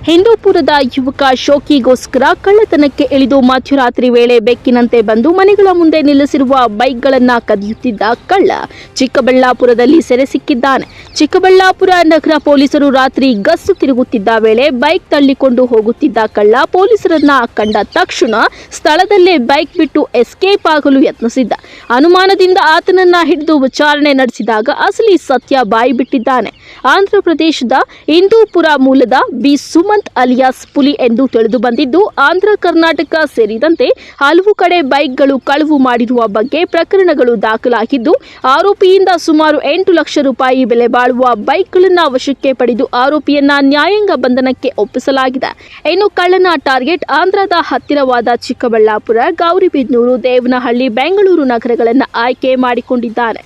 ಹಿಂದೂಪುರದ ಯುವಕ ಶೋಕಿಗೋಸ್ಕರ ಕಳ್ಳತನಕ್ಕೆ ಇಳಿದು ಮಧ್ಯರಾತ್ರಿ ವೇಳೆ ಬೆಕ್ಕಿನಂತೆ ಬಂದು ಮನೆಗಳ ಮುಂದೆ ನಿಲ್ಲಿಸಿರುವ ಬೈಕ್ಗಳನ್ನು ಕದಿಯುತ್ತಿದ್ದ ಕಳ್ಳ ಚಿಕ್ಕಬಳ್ಳಾಪುರದಲ್ಲಿ ಸೆರೆ ಸಿಕ್ಕಿದ್ದಾನೆ. ಚಿಕ್ಕಬಳ್ಳಾಪುರ ನಗರ ಪೊಲೀಸರು ರಾತ್ರಿ ಗಸ್ತು ತಿರುಗುತ್ತಿದ್ದ ವೇಳೆ ಬೈಕ್ ತಳ್ಳಿಕೊಂಡು ಹೋಗುತ್ತಿದ್ದ ಕಳ್ಳ ಪೊಲೀಸರನ್ನ ಕಂಡ ತಕ್ಷಣ ಸ್ಥಳದಲ್ಲೇ ಬೈಕ್ ಬಿಟ್ಟು ಎಸ್ಕೇಪ್ ಆಗಲು ಯತ್ನಿಸಿದ್ದ. ಅನುಮಾನದಿಂದ ಆತನನ್ನ ಹಿಡಿದು ವಿಚಾರಣೆ ನಡೆಸಿದಾಗ ಅಸಲಿ ಸತ್ಯ ಬಾಯಿಬಿಟ್ಟಿದ್ದಾನೆ. ಆಂಧ್ರಪ್ರದೇಶದ ಹಿಂದೂಪುರ ಮೂಲದ ಬಿ ಸುಮಂತ್ ಅಲಿಯಾಸ್ ಪುಲಿ ಎಂದು ತಿಳಿದು ಬಂದಿದ್ದು, ಆಂಧ್ರ ಕರ್ನಾಟಕ ಸೇರಿದಂತೆ ಹಲವು ಕಡೆ ಬೈಕ್ಗಳು ಕಳವು ಮಾಡಿರುವ ಬಗ್ಗೆ ಪ್ರಕರಣಗಳು ದಾಖಲಾಗಿದ್ದು, ಆರೋಪಿಯಿಂದ ಸುಮಾರು 8 ಲಕ್ಷ ರೂಪಾಯಿ ಬೆಲೆ ಬಾಳುವ ಬೈಕ್ಗಳನ್ನು ವಶಕ್ಕೆ ಪಡೆದು ಆರೋಪಿಯನ್ನ ನ್ಯಾಯಾಂಗ ಬಂಧನಕ್ಕೆ ಒಪ್ಪಿಸಲಾಗಿದೆ. ಇನ್ನು ಕಳ್ಳನ ಟಾರ್ಗೆಟ್ ಆಂಧ್ರದ ಹತ್ತಿರವಾದ ಚಿಕ್ಕಬಳ್ಳಾಪುರ, ಗೌರಿಬಿದನೂರು, ದೇವನಹಳ್ಳಿ, ಬೆಂಗಳೂರು ನಗರಗಳನ್ನು ಆಯ್ಕೆ ಮಾಡಿಕೊಂಡಿದ್ದಾನೆ.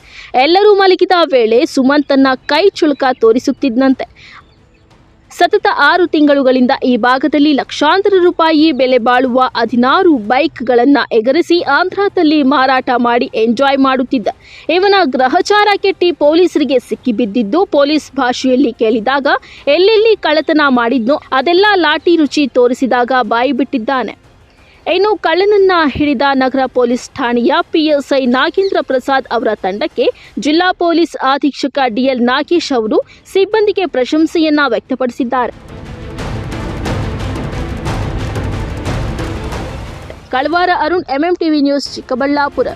ಎಲ್ಲರೂ ಮಲಗಿದ ವೇಳೆ ಸುಮಂತನ್ನ ಕೈ ಚುಳುಕ ತೋರಿಸುತ್ತಿದ್ದಂತೆ. ಸತತ 6 ತಿಂಗಳುಗಳಿಂದ ಈ ಭಾಗದಲ್ಲಿ ಲಕ್ಷಾಂತರ ರೂಪಾಯಿ ಬೆಲೆ ಬಾಳುವ 16 ಬೈಕ್ಗಳನ್ನು ಎಗರಿಸಿ ಆಂಧ್ರದಲ್ಲಿ ಮಾರಾಟ ಮಾಡಿ ಎಂಜಾಯ್ ಮಾಡುತ್ತಿದ್ದ ಇವನ ಗ್ರಹಚಾರ ಕೆಟ್ಟಿ ಪೊಲೀಸರಿಗೆ ಸಿಕ್ಕಿಬಿದ್ದಿದ್ದು, ಪೊಲೀಸ್ ಭಾಷೆಯಲ್ಲಿ ಕೇಳಿದಾಗ ಎಲ್ಲೆಲ್ಲಿ ಕಳ್ಳತನ ಮಾಡಿದ್ನೋ ಅದೆಲ್ಲ ಲಾಠಿ ರುಚಿ ತೋರಿಸಿದಾಗ ಬಾಯಿ ಬಿಟ್ಟಿದ್ದಾನೆ. ಇನ್ನು ಕಳ್ಳನನ್ನ ಹಿಡಿದ ನಗರ ಪೊಲೀಸ್ ಠಾಣೆಯ ಪಿಎಸ್ಐ ನಾಗೇಂದ್ರ ಪ್ರಸಾದ್ ಅವರ ತಂಡಕ್ಕೆ ಜಿಲ್ಲಾ ಪೊಲೀಸ್ ಅಧೀಕ್ಷಕ ಡಿಎಲ್ ನಾಗೇಶ್ ಅವರು ಸಿಬ್ಬಂದಿಗೆ ಪ್ರಶಂಸೆಯನ್ನ ವ್ಯಕ್ತಪಡಿಸಿದ್ದಾರೆ. ಕಳವಾರ Arun, MM TV news, Chikkaballapur.